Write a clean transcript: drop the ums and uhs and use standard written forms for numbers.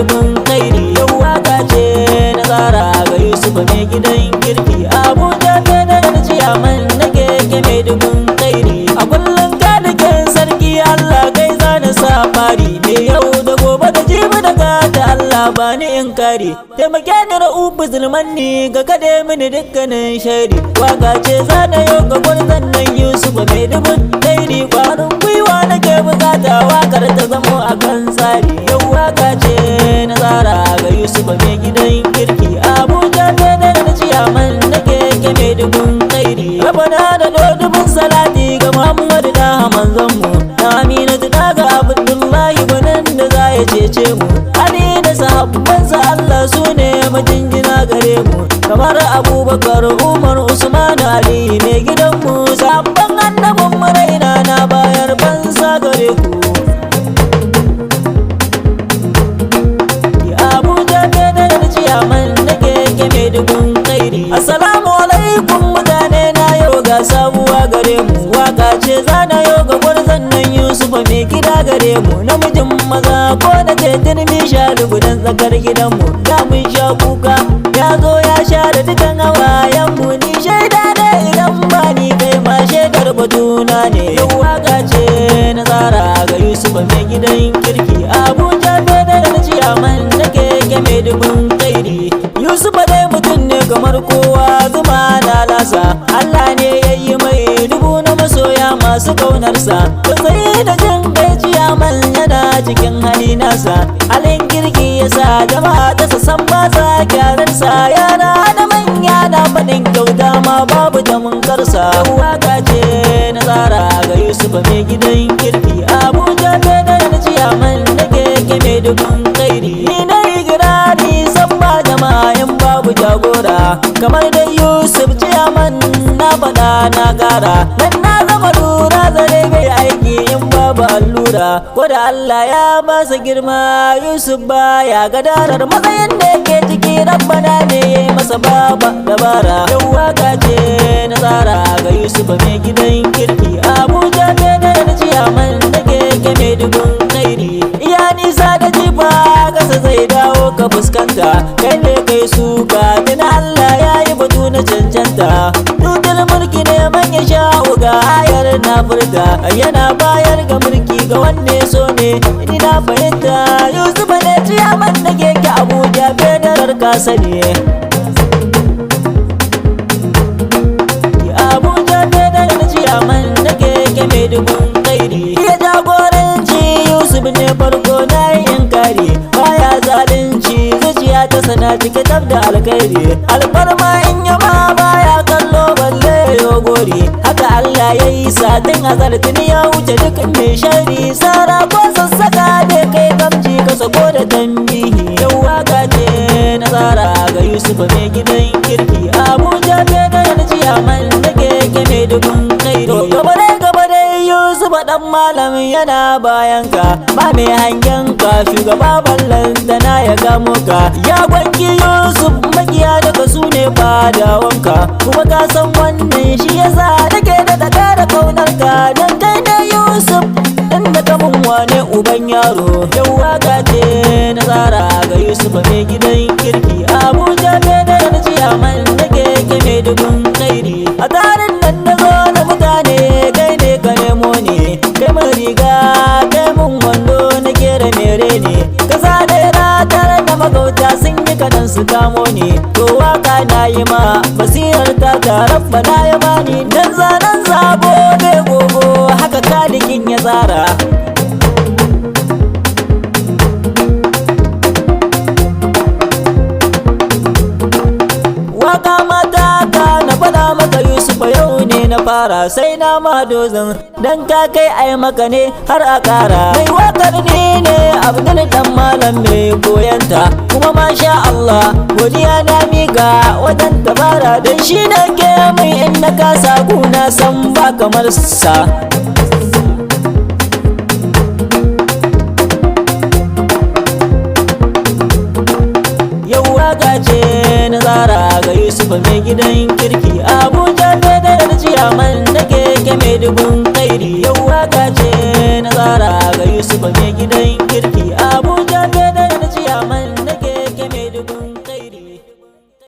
dubun kairi. Yau waka ce na tsara ga Yusuf mai gidan kirki. Abuja kenan ciyaman na keke mai dubun kairi. A kullum ka dake sarki Allah kai zana sa fari. Me yau da gobe da jibi da gata Allah bani in kare. Taimake ni ra'ubu zulmanni ga kade mini dukkanin shari. Waka ce zana yau ga gwarzon nan Yusuf mai dubun kairi. Kwarin gwiwa nake bukata wakar ta zamo a kan tsari. Yau waka ce na tsara ga Yusuf mai gidan kirki. Abuja kenan ciyaman na keke mai dubun kairi. Rabana da dubun salati ga Muhammadu da manzon mu. Na Aminatu da ga Abdullahi gwanin da za ya cece mu. Ali da sahabbansa Allah su ne majinjina gare mu. Kamar Abubakar, Umar, Usman, Ali mai gidanmu. Sahabban annabin mu raina na bayar bansa gare ku. Abuja kenan ciyaman na keke mai dubun kairi. Assalamu alaikum mutane na yau ga sabuwa gare mu. Waka ce zana yau ga gwarzon nan Yusuf mai gida gare mu. Namijin maza ko na ce turmi shari gudan tsakar gidanmu. Da mun sha kuka ya zo ya share dukan hawayenmu. Ni shaida ne idan ba ni kai ma shaidar batuna ne. Yau waka ce na tsara ga Yusuf mai gidan kirki. Abuja kenan ciyaman na keke mai dubun kairi. Yusuf dai mutum ne kamar kowa, zuma na lasa. Allah ne ya yi mai dubu na masoya masu kaunarsa. Tausayi da jin kai ciyaman yana cikin hali nasa. Halin kirki ya sa jama'a ta san ba sa gyararsa. Yara da manya na faɗin kyauta ma babu ta munkarsa. Waka ce na tsara ga Yusuf mai gidan kirki. Abuja kenan ciyaman na keke mai dubun kairi. Ni na yi girani san ba jama'a in babu jagora. Kamar da Yusuf ciyaman na faɗa na gara. Dan na zama lura zare bai aiki in babu allura. Ko da Allah ya masa girma Yusuf ba ya gadarar matsayin da yake ciki. Rabbana ne ya yi masa baba dabara. Yau waka ce na tsara ga Yusuf mai gidan kirki. Abuja kenan ciyaman na keke mai dubun kairi. Iya nisa da jifa kasa zai dawo ka fuskanta. Kai ne kai suka tuna Allah ya yi batu na cancanta. Dudul mulki ne manya sha'u ga ayar na furta. Yana bayar ga mulki ga wanne so ne. Ni na fahimta Yusuf ne ciyaman na keke Abuja fedarar kasa ne. Abuja kenan ciyaman na keke mai dubun kairi. Iya jagoranci Yusuf ne farko na yin kare. Baya zalunci zuciya ta sana cike tab da alkhairi. Alfarma in yaba baya kallo balle yo gori. Haka Allah ya yi satin azal tuni ya wuce duk mai shari. Sara ko sassaka da kai gamji ka sako da tambihi. Yau waka ce na tsara ga Yusuf mai gidan kirki. Abuja kenan ciyaman na keke mai dubun kairi. Gaba dai Yusuf dan malam yana bayan ka. Ba mai hangen ka shugaba ballan da na ya gamo ka. Ya gwanki Yusuf makiya daga su ne fadawanka. Kuma ka san wannan shi yasa nake da daga da kaunar ka. Dan kai da Yusuf dan da kamun wane uban yaro. Yau waka ce na tsara ga Yusuf mai gidan kirki. Abuja kenan ciyaman na keke mai dubun kairi. A tarin nan na zo na mutane kai ne ka nemo ne. Kai mun riga kai mun wando na kera mere ne. Ka sa da tare da magauta sun yi kadan su kamo ne. To waka na yi ma basirar ta tarar bana ya bani. Dan zanen zabo ne gogo haka kalikin ya tsara. Waka mata ka na faɗa maka Yusuf yau ne na fara. Sai na ma dozin dan ka kai ai maka ne har a ƙara. Mai wakar ne Abdul dan malam mai koyanta. Kuma masha Allah godiya na miga wajen tabara. Dan shi na ke mai in na kasa kuna san ba kamar sa. Yau waka ce na tsara ga Yusuf mai gidan kirki. Abuja kenan ciyaman na keke mai dubun kairi. Yau waka ce na tsara ga Yusuf mai gidan